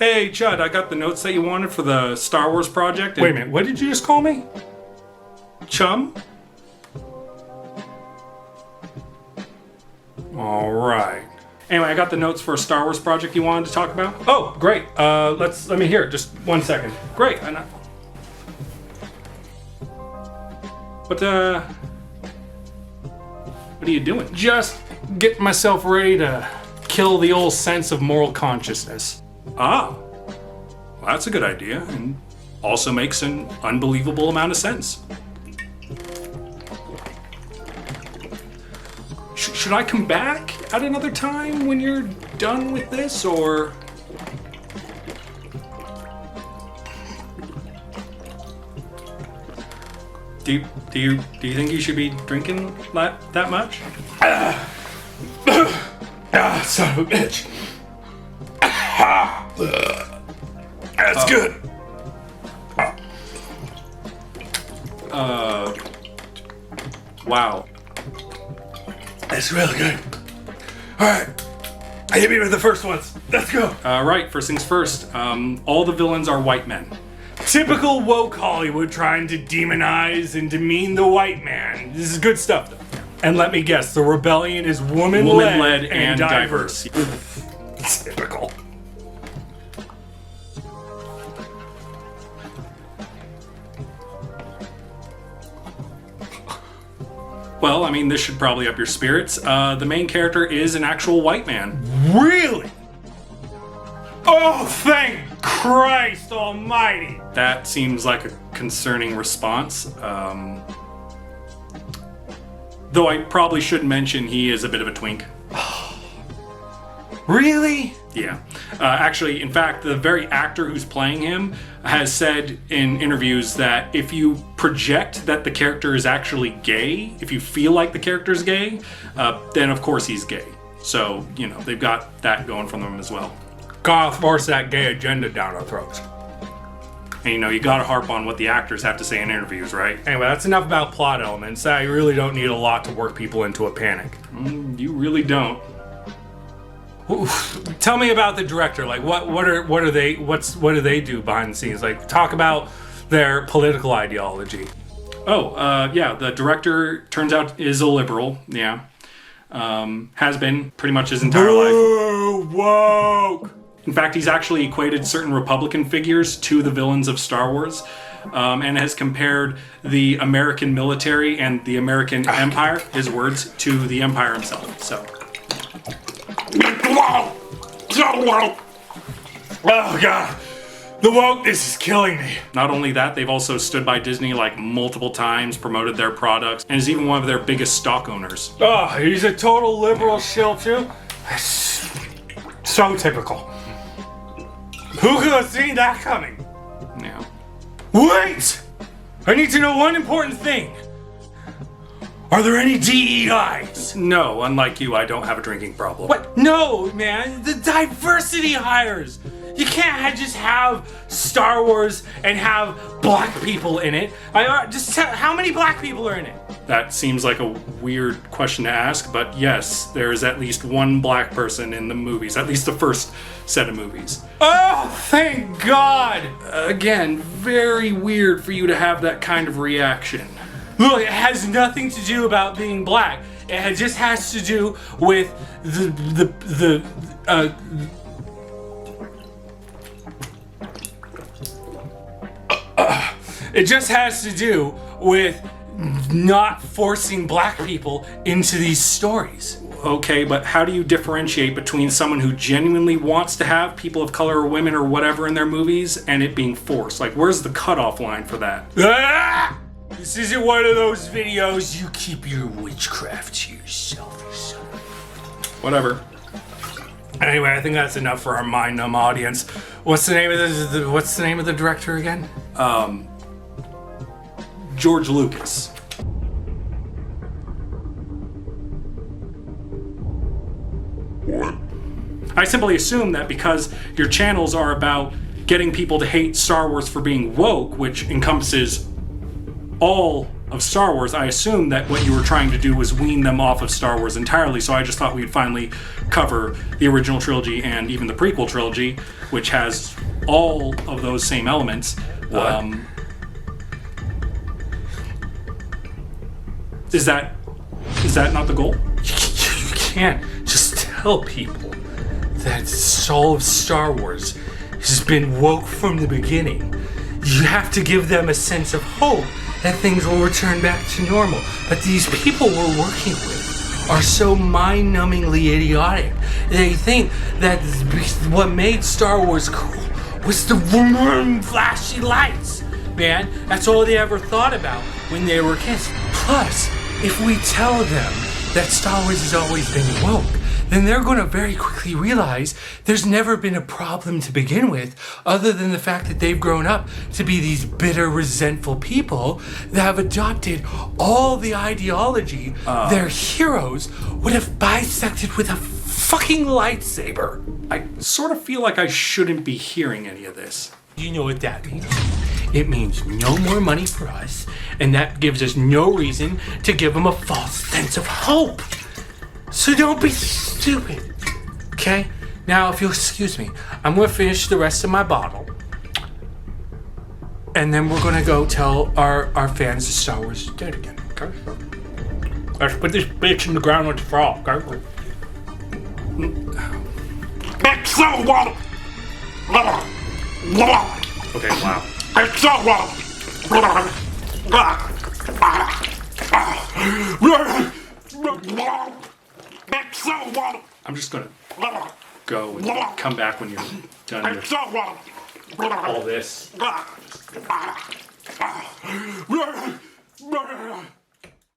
Hey, Chud, I got the notes that you wanted for the Star Wars project. Wait a minute, what did you just call me? Chum? Alright. Anyway, I got the notes for a Star Wars project you wanted to talk about. Oh, great. Let me hear it. Just 1 second. Great. What are you doing? Just get myself ready to kill the old sense of moral consciousness. Ah, well, that's a good idea, and also makes an unbelievable amount of sense. Should I come back at another time when you're done with this, or? Do you think you should be drinking that much? Son of a bitch. That's good. Wow. That's really good. Alright. Hit me with the first ones. Let's go. Right, first things first. All the villains are white men. Typical woke Hollywood trying to demonize and demean the white man. This is good stuff, though. And let me guess, the rebellion is woman-led and diverse. Typical. Well, I mean, this should probably up your spirits. The main character is an actual white man. Really? Oh, thank Christ almighty! That seems like a concerning response. Though I probably should mention he is a bit of a twink. Really? Yeah. Actually, in fact, the very actor who's playing him has said in interviews that if you project that the character is actually gay, if you feel like the character's gay, then of course he's gay. So, you know, they've got that going for them as well. Gotta force that gay agenda down our throats. And, you know, you gotta harp on what the actors have to say in interviews, right? Anyway, that's enough about plot elements. I really don't need a lot to work people into a panic. You really don't. Oof. Tell me about the director. Like, what do they do behind the scenes? Like, talk about their political ideology. Yeah, the director turns out is a liberal. Yeah, has been pretty much his entire life. Woke. In fact, he's actually equated certain Republican figures to the villains of Star Wars, and has compared the American military and the American Empire, his words, to the Empire himself. So. Oh god, the wokeness is killing me. Not only that, they've also stood by Disney like multiple times, promoted their products, and is even one of their biggest stock owners. Oh, he's a total liberal shill too. So typical. Who could have seen that coming? Yeah. Wait! I need to know one important thing. Are there any DEIs? No, unlike you, I don't have a drinking problem. What? No, man. The diversity hires. You can't just have Star Wars and have black people in it. How many black people are in it? That seems like a weird question to ask, but yes, there is at least one black person in the movies, at least the first set of movies. Oh, thank God! Again, very weird for you to have that kind of reaction. Look, it has nothing to do about being black. It just has to do with it just has to do with not forcing black people into these stories. Okay, but how do you differentiate between someone who genuinely wants to have people of color or women or whatever in their movies and it being forced? Like, where's the cutoff line for that? Ah! This isn't one of those videos you keep your witchcraft to yourself, you son. Whatever. Anyway, I think that's enough for our mind-numb audience. What's the name of the director again? George Lucas. What? I simply assume that because your channels are about getting people to hate Star Wars for being woke, which encompasses all of Star Wars, I assumed that what you were trying to do was wean them off of Star Wars entirely, so I just thought we'd finally cover the original trilogy and even the prequel trilogy, which has all of those same elements. What? Is that not the goal? You can't just tell people that the soul of Star Wars has been woke from the beginning. You have to give them a sense of hope that things will return back to normal. But these people we're working with are so mind-numbingly idiotic. They think that what made Star Wars cool was the vroom, flashy lights. Man, that's all they ever thought about when they were kids. Plus, if we tell them that Star Wars has always been woke, then they're going to very quickly realize there's never been a problem to begin with, other than the fact that they've grown up to be these bitter, resentful people that have adopted all the ideology their heroes would have bisected with a fucking lightsaber. I sort of feel like I shouldn't be hearing any of this. You know what that means? It means no more money for us, and that gives us no reason to give them a false sense of hope. So don't be stupid, okay? Now, if you'll excuse me, I'm gonna finish the rest of my bottle, and then we're gonna go tell our fans that Star Wars is dead again, okay? Let's put this bitch in the ground with the frog, okay? Okay, wow. I'm just gonna go and come back when you're done with all this.